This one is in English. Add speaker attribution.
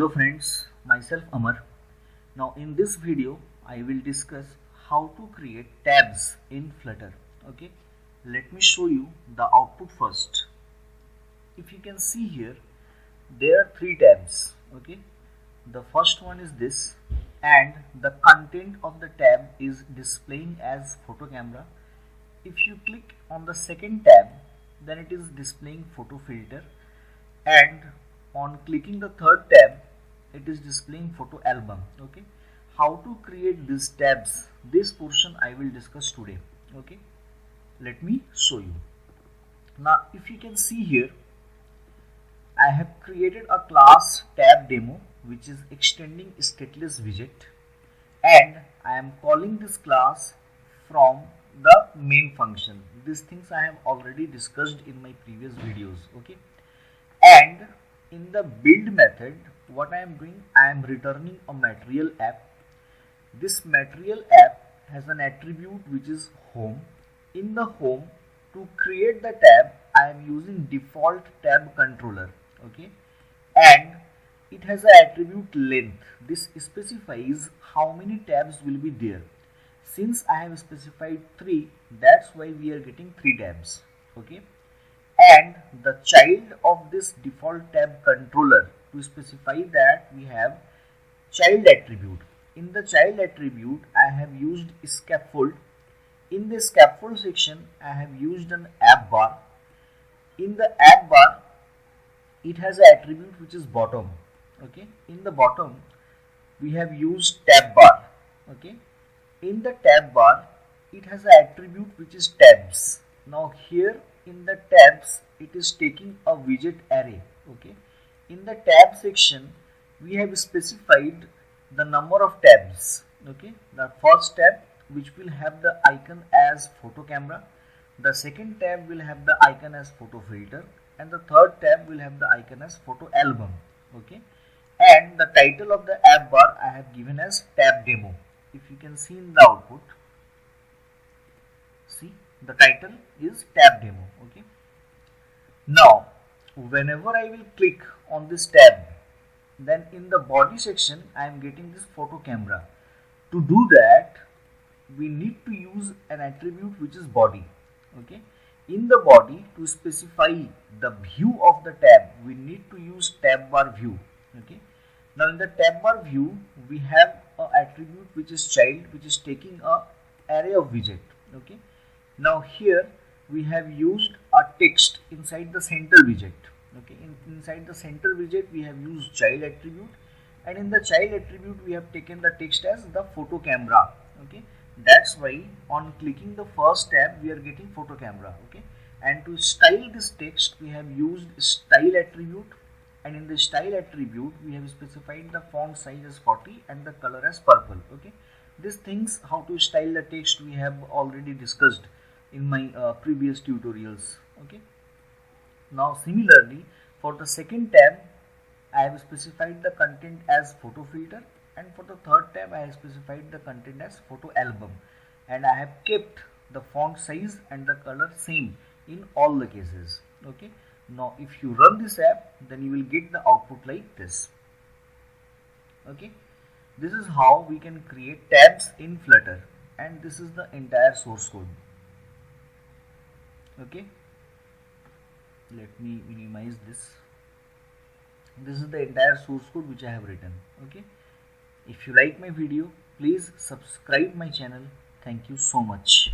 Speaker 1: Hello friends, myself Amar. Now in this video I will discuss how to create tabs in Flutter. Okay, let me show you the output first. If you can see here, there are three tabs. Okay, the first one is this, and the content of the tab is displaying as photo camera. If you click on the second tab, then it is displaying photo filter, and on clicking the third tab it is displaying photo album. Okay, how to create these tabs, this portion I will discuss today. Okay, let me show you. Now if you can see here, I have created a class tab demo which is extending stateless widget, and I am calling this class from the main function. These things I have already discussed in my previous videos. Okay, and in the build method, what I am doing, I am returning a material app. This material app has an attribute which is home. In the home, to create the tab, I am using default tab controller. Okay, and it has an attribute length. This specifies how many tabs will be there. Since I have specified 3, that's why we are getting 3 tabs. Okay, and the child of this default tab controller, to specify that, we have child attribute. In the child attribute, I have used scaffold. In the scaffold section, I have used an app bar. In the app bar, it has an attribute which is bottom. Okay, in the bottom we have used tab bar. Okay, in the tab bar it has an attribute which is tabs. Now here in the tabs it is taking a widget array. Okay, in the tab section we have specified the number of tabs. Okay, the first tab which will have the icon as photo camera, the second tab will have the icon as photo filter, and the third tab will have the icon as photo album. Okay, and the title of the app bar I have given as tab demo. If you can see in the output, see the title is tab demo. Okay, now whenever I will click on this tab, then in the body section I am getting this photo camera. To do that, we need to use an attribute which is body. Okay, in the body, to specify the view of the tab, we need to use tab bar view. Okay, now in the tab bar view we have a attribute which is child, which is taking a array of widget. Okay, now here we have used a text inside the center widget. Okay, inside the center widget we have used child attribute, and in the child attribute we have taken the text as the photo camera. Okay, that's why on clicking the first tab we are getting photo camera. Okay, and to style this text we have used style attribute, and in the style attribute we have specified the font size as 40 and the color as purple. Okay, these things, how to style the text, we have already discussed in my previous tutorials. Okay, now similarly for the second tab I have specified the content as photo filter, and for the third tab I have specified the content as photo album, and I have kept the font size and the color same in all the cases. Okay, now if you run this app, then you will get the output like this. Okay, this is how we can create tabs in Flutter, and this is the entire source code. Okay, let me minimize this. This is the entire source code which I have written. Okay, if you like my video, please subscribe my channel. Thank you so much.